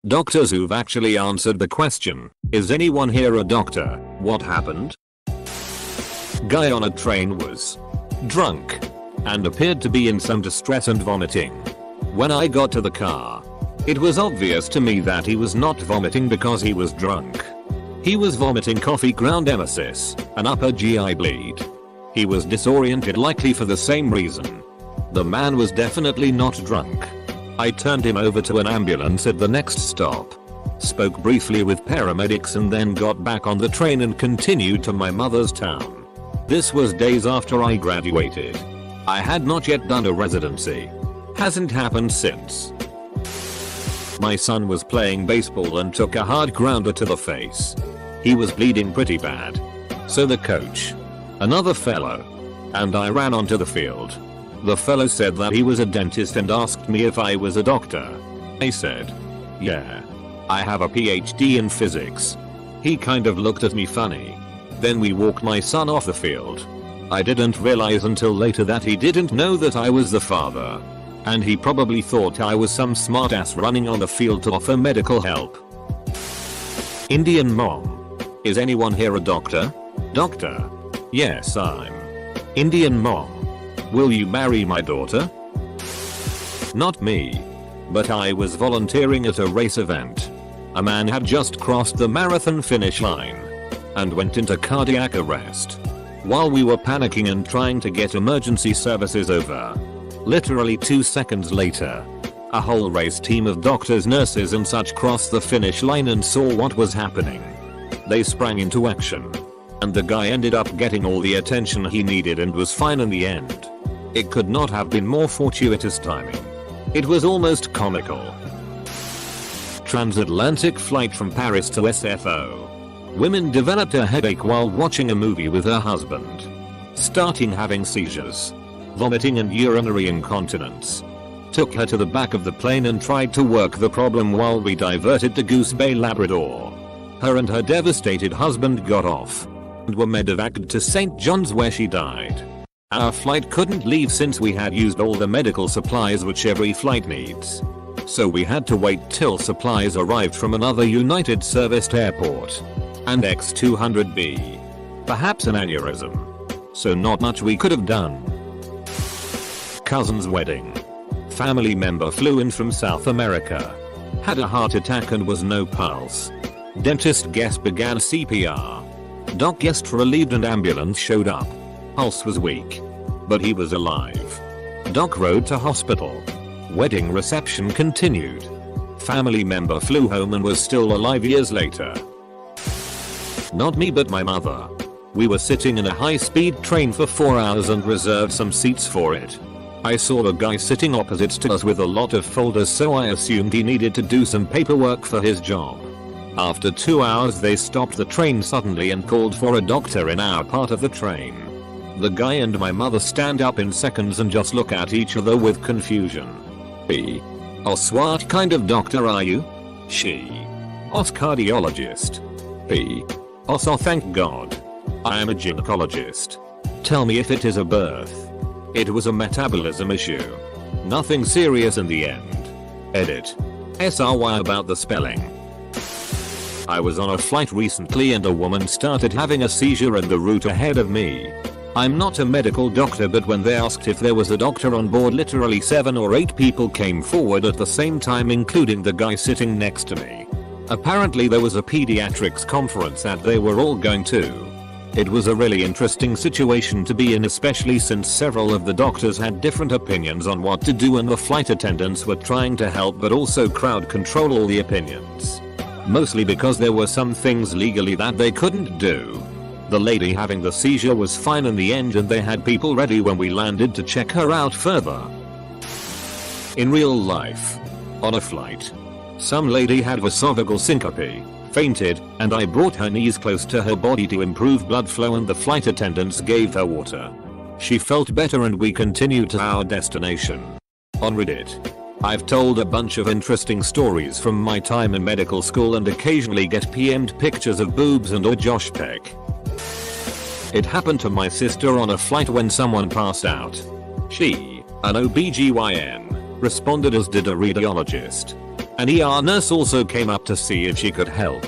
Doctors who've actually answered the question, is anyone here a doctor? What happened? Guy on a train was drunk and appeared to be in some distress and vomiting. When I got to the car, it was obvious to me that he was not vomiting because he was drunk. He was vomiting coffee ground emesis, an upper GI bleed. He was disoriented, likely for the same reason. The man was definitely not drunk. I turned him over to an ambulance at the next stop, spoke briefly with paramedics and then got back on the train and continued to my mother's town. This was days after I graduated. I had not yet done a residency. Hasn't happened since. My son was playing baseball and took a hard grounder to the face. He was bleeding pretty bad. So the coach, another fellow, and I ran onto the field. The fellow said that he was a dentist and asked me if I was a doctor. I said, yeah. I have a PhD in physics. He kind of looked at me funny. Then we walked my son off the field. I didn't realize until later that he didn't know that I was the father. And he probably thought I was some smartass running on the field to offer medical help. Indian mom. Is anyone here a doctor? Doctor. Yes, I'm. Indian mom. Will you marry my daughter? Not me. But I was volunteering at a race event. A man had just crossed the marathon finish line and went into cardiac arrest. While we were panicking and trying to get emergency services over, literally 2 seconds later, a whole race team of doctors, nurses and such crossed the finish line and saw what was happening. They sprang into action. And the guy ended up getting all the attention he needed and was fine in the end. It could not have been more fortuitous timing. It was almost comical. Transatlantic flight from Paris to SFO. Women developed a headache while watching a movie with her husband. Starting having seizures, vomiting and urinary incontinence. Took her to the back of the plane and tried to work the problem while we diverted to Goose Bay, Labrador. Her and her devastated husband got off and were medevaced to St. John's where she died. Our flight couldn't leave since we had used all the medical supplies which every flight needs. So we had to wait till supplies arrived from another United serviced airport. And X200B. Perhaps an aneurysm. So not much we could have done. Cousin's wedding. Family member flew in from South America. Had a heart attack and was no pulse. Dentist guest began CPR. Doc guest relieved and ambulance showed up. Pulse was weak, but he was alive. Doc rode to hospital. Wedding reception continued. Family member flew home and was still alive years later. Not me but my mother. We were sitting in a high-speed train for 4 hours and reserved some seats for it. I saw a guy sitting opposite to us with a lot of folders, so I assumed he needed to do some paperwork for his job. After 2 hours they stopped the train suddenly and called for a doctor in our part of the train. The guy and my mother stand up in seconds and just look at each other with confusion. He. Os, what kind of doctor are you? She. Os, cardiologist. He. Os, oh thank God. I am a gynecologist. Tell me if it is a birth. It was a metabolism issue. Nothing serious in the end. Edit. SRY about the spelling. I was on a flight recently and a woman started having a seizure in the route ahead of me. I'm not a medical doctor, but when they asked if there was a doctor on board, literally 7 or 8 people came forward at the same time, including the guy sitting next to me. Apparently there was a pediatrics conference that they were all going to. It was a really interesting situation to be in, especially since several of the doctors had different opinions on what to do and the flight attendants were trying to help but also crowd control all the opinions. Mostly because there were some things legally that they couldn't do. The lady having the seizure was fine in the end and they had people ready when we landed to check her out further. In real life. On a flight. Some lady had esophageal syncope, fainted, and I brought her knees close to her body to improve blood flow and the flight attendants gave her water. She felt better and we continued to our destination. On Reddit. I've told a bunch of interesting stories from my time in medical school and occasionally get PM'd pictures of boobs and or Josh Peck. It happened to my sister on a flight when someone passed out. She, an OBGYN, responded as did a radiologist. An ER nurse also came up to see if she could help,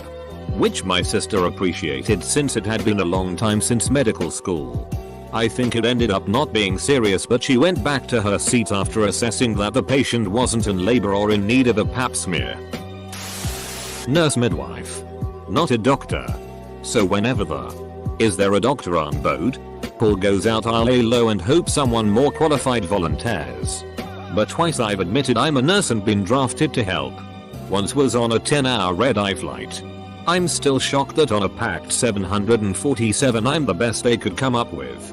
which my sister appreciated since it had been a long time since medical school. I think it ended up not being serious, but she went back to her seat after assessing that the patient wasn't in labor or in need of a pap smear. Nurse midwife. Not a doctor. So whenever is there a doctor on boat? Pull goes out, I'll lay low and hope someone more qualified volunteers. But twice I've admitted I'm a nurse and been drafted to help. Once was on a 10-hour red-eye flight. I'm still shocked that on a packed 747 I'm the best they could come up with.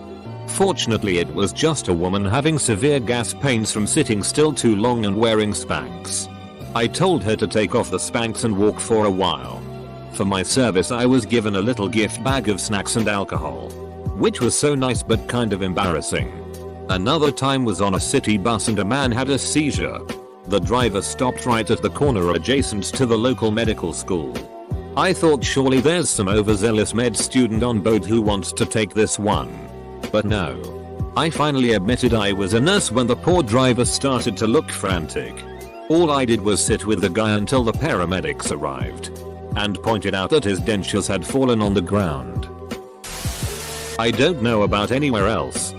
Fortunately it was just a woman having severe gas pains from sitting still too long and wearing Spanx. I told her to take off the Spanx and walk for a while. For my service I was given a little gift bag of snacks and alcohol, which was so nice but kind of embarrassing. Another time was on a city bus and a man had a seizure. The driver stopped right at the corner adjacent to the local medical school. I thought surely there's some overzealous med student on board who wants to take this one. But no. I finally admitted I was a nurse when the poor driver started to look frantic. All I did was sit with the guy until the paramedics arrived and pointed out that his dentures had fallen on the ground. I don't know about anywhere else,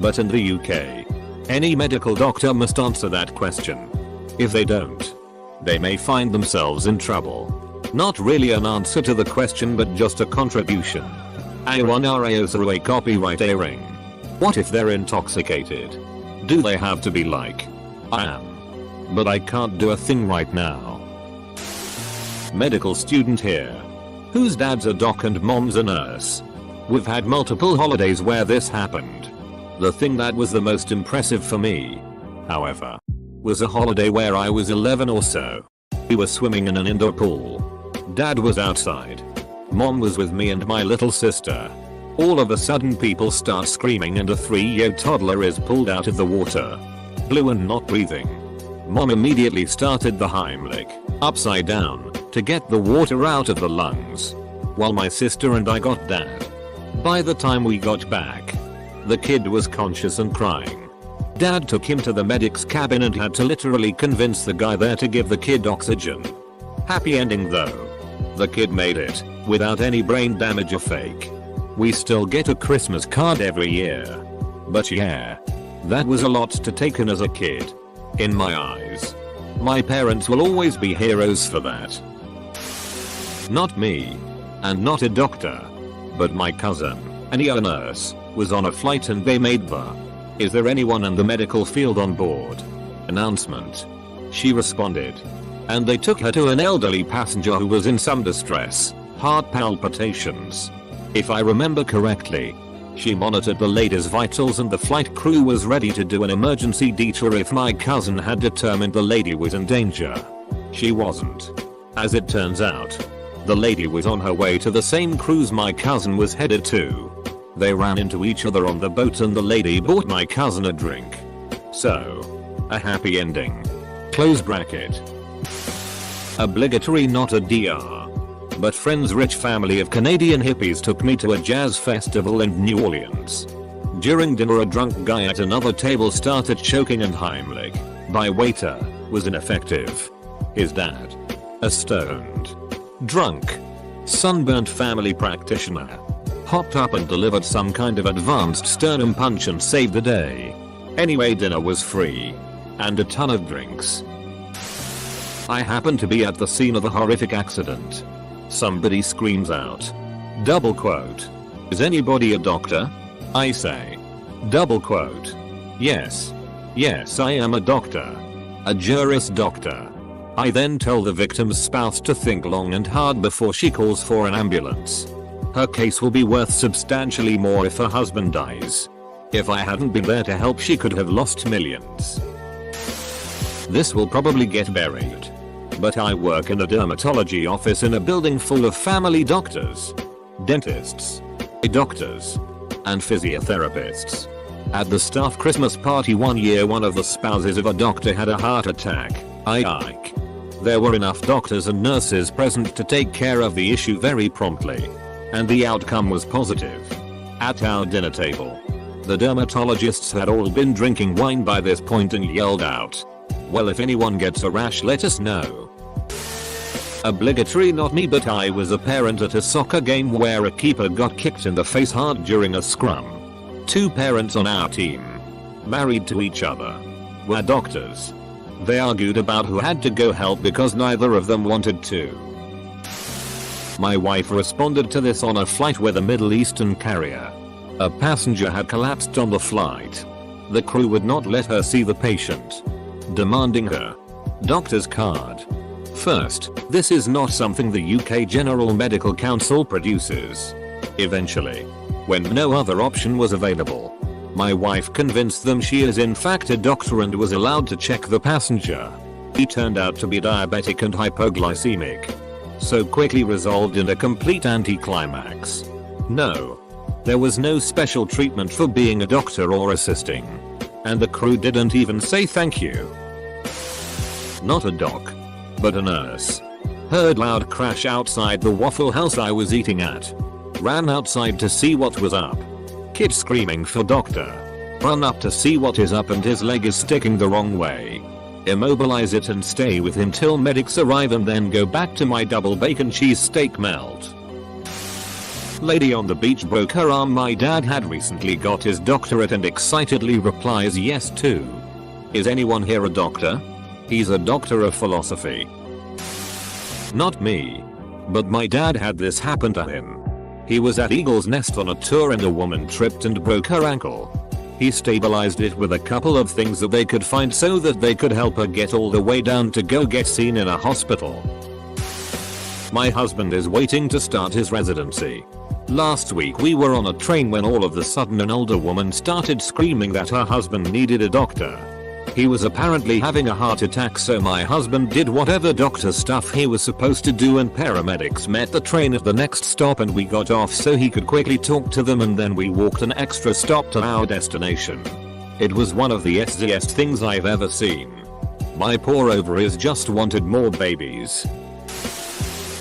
but in the UK, any medical doctor must answer that question. If they don't, they may find themselves in trouble. Not really an answer to the question but just a contribution. A1RAO copyright airing. What if they're intoxicated? Do they have to be like I am? But I can't do a thing right now. Medical student here, whose dad's a doc and mom's a nurse. We've had multiple holidays where this happened. The thing that was the most impressive for me, however, was a holiday where I was 11 or so. We were swimming in an indoor pool. Dad was outside. Mom was with me and my little sister. All of a sudden people start screaming and a 3-year toddler is pulled out of the water. Blue and not breathing. Mom immediately started the Heimlich, upside down, to get the water out of the lungs, while my sister and I got Dad. By the time we got back, the kid was conscious and crying. Dad took him to the medic's cabin and had to literally convince the guy there to give the kid oxygen. Happy ending though. The kid made it, without any brain damage or fake. We still get a Christmas card every year. But yeah, that was a lot to take in as a kid. In my eyes. My parents will always be heroes for that. Not me. And not a doctor. But my cousin, an ER nurse, was on a flight and they made the "Is there anyone in the medical field on board?" announcement. She responded. And they took her to an elderly passenger who was in some distress, heart palpitations. If I remember correctly, she monitored the lady's vitals and the flight crew was ready to do an emergency detour if my cousin had determined the lady was in danger. She wasn't. As it turns out, the lady was on her way to the same cruise my cousin was headed to. They ran into each other on the boat and the lady bought my cousin a drink. So, a happy ending. Close bracket. Obligatory not a DR. But friend's rich family of Canadian hippies took me to a jazz festival in New Orleans. During dinner a drunk guy at another table started choking and Heimlich, by waiter, was ineffective. His dad, a stoned, drunk, sunburnt family practitioner, hopped up and delivered some kind of advanced sternum punch and saved the day. Anyway, dinner was free. And a ton of drinks. I happened to be at the scene of a horrific accident. Somebody screams out. Double quote. Is anybody a doctor? I say. Double quote. Yes. Yes, I am a doctor. A Juris Doctor. I then tell the victim's spouse to think long and hard before she calls for an ambulance. Her case will be worth substantially more if her husband dies. If I hadn't been there to help, she could have lost millions. This will probably get buried. But I work in a dermatology office in a building full of family doctors, dentists, doctors, and physiotherapists. At the staff Christmas party one year, one of the spouses of a doctor had a heart attack. There were enough doctors and nurses present to take care of the issue very promptly. And the outcome was positive. At our dinner table, the dermatologists had all been drinking wine by this point and yelled out, "Well, if anyone gets a rash, let us know." Obligatory not me, but I was a parent at a soccer game where a keeper got kicked in the face hard during a scrum. 2 parents on our team, married to each other, were doctors. They argued about who had to go help because neither of them wanted to. My wife responded to this on a flight with a Middle Eastern carrier. A passenger had collapsed on the flight. The crew would not let her see the patient, demanding her doctor's card. First, this is not something the UK General Medical Council produces. Eventually, when no other option was available, my wife convinced them she is in fact a doctor and was allowed to check the passenger. He turned out to be diabetic and hypoglycemic. So quickly resolved in a complete anticlimax. No. There was no special treatment for being a doctor or assisting. And the crew didn't even say thank you. Not a doc, but a nurse. Heard loud crash outside the Waffle House I was eating at. Ran outside to see what was up. Kid screaming for doctor. Run up to see what is up and his leg is sticking the wrong way. Immobilize it and stay with him till medics arrive and then go back to my double bacon cheese steak melt. Lady on the beach broke her arm. My dad had recently got his doctorate and excitedly replies yes too. Is anyone here a doctor? He's a doctor of philosophy. Not me. But my dad had this happen to him. He was at Eagle's Nest on a tour and a woman tripped and broke her ankle. He stabilized it with a couple of things that they could find so that they could help her get all the way down to go get seen in a hospital. My husband is waiting to start his residency. Last week we were on a train when all of a sudden an older woman started screaming that her husband needed a doctor. He was apparently having a heart attack, so my husband did whatever doctor stuff he was supposed to do and paramedics met the train at the next stop and we got off so he could quickly talk to them and then we walked an extra stop to our destination. It was one of the easiest things I've ever seen. My poor ovaries just wanted more babies.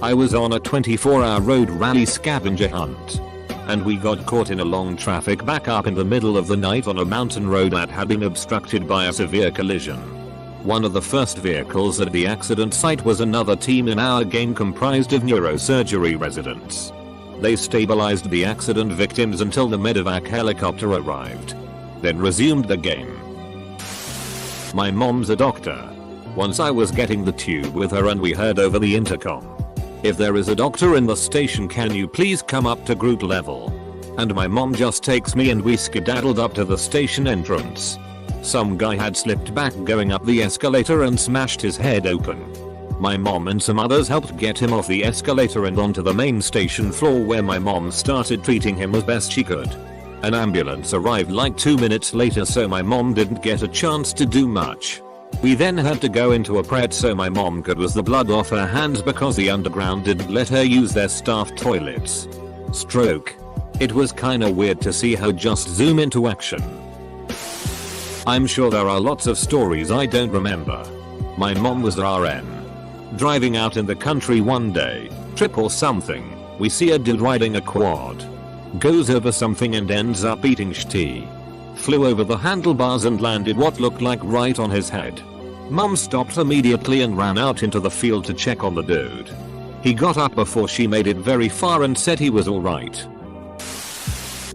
I was on a 24-hour road rally scavenger hunt. And we got caught in a long traffic backup in the middle of the night on a mountain road that had been obstructed by a severe collision. One of the first vehicles at the accident site was another team in our game comprised of neurosurgery residents. They stabilized the accident victims until the medevac helicopter arrived. Then resumed the game. My mom's a doctor. Once I was getting the tube with her and we heard over the intercom, if there is a doctor in the station, can you please come up to group level? And my mom just takes me and we skedaddled up to the station entrance. Some guy had slipped back going up the escalator and smashed his head open. My mom and some others helped get him off the escalator and onto the main station floor where my mom started treating him as best she could. An ambulance arrived like 2 minutes later, so my mom didn't get a chance to do much. We then had to go into a pred so my mom could wash the blood off her hands because the underground didn't let her use their staff toilets. Stroke. It was kinda weird to see her just zoom into action. I'm sure there are lots of stories I don't remember. My mom was RN. Driving out in the country one day, trip or something, we see a dude riding a quad. Goes over something and ends up eating shitty. Flew over the handlebars and landed what looked like right on his head. Mom stopped immediately and ran out into the field to check on the dude. He got up before she made it very far and said he was alright.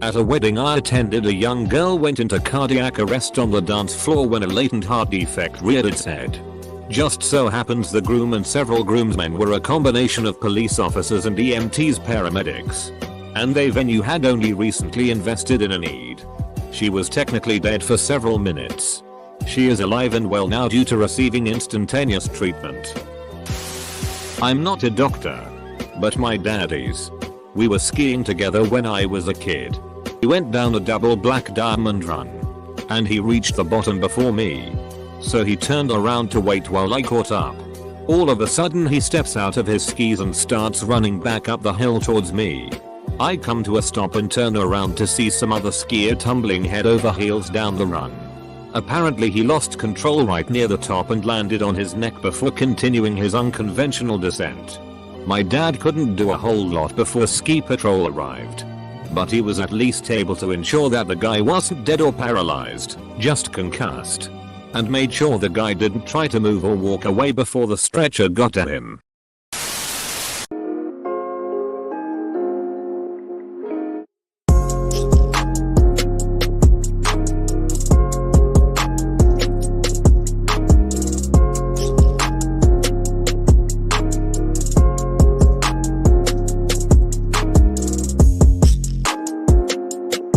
At a wedding I attended, a young girl went into cardiac arrest on the dance floor when a latent heart defect reared its head. Just so happens the groom and several groomsmen were a combination of police officers and EMTs paramedics. And the venue had only recently invested in a need. She was technically dead for several minutes. She is alive and well now due to receiving instantaneous treatment. I'm not a doctor, but my dad is. We were skiing together when I was a kid. He went down a double black diamond run. And he reached the bottom before me. So he turned around to wait while I caught up. All of a sudden he steps out of his skis and starts running back up the hill towards me. I come to a stop and turn around to see some other skier tumbling head over heels down the run. Apparently he lost control right near the top and landed on his neck before continuing his unconventional descent. My dad couldn't do a whole lot before ski patrol arrived. But he was at least able to ensure that the guy wasn't dead or paralyzed, just concussed. And made sure the guy didn't try to move or walk away before the stretcher got to him.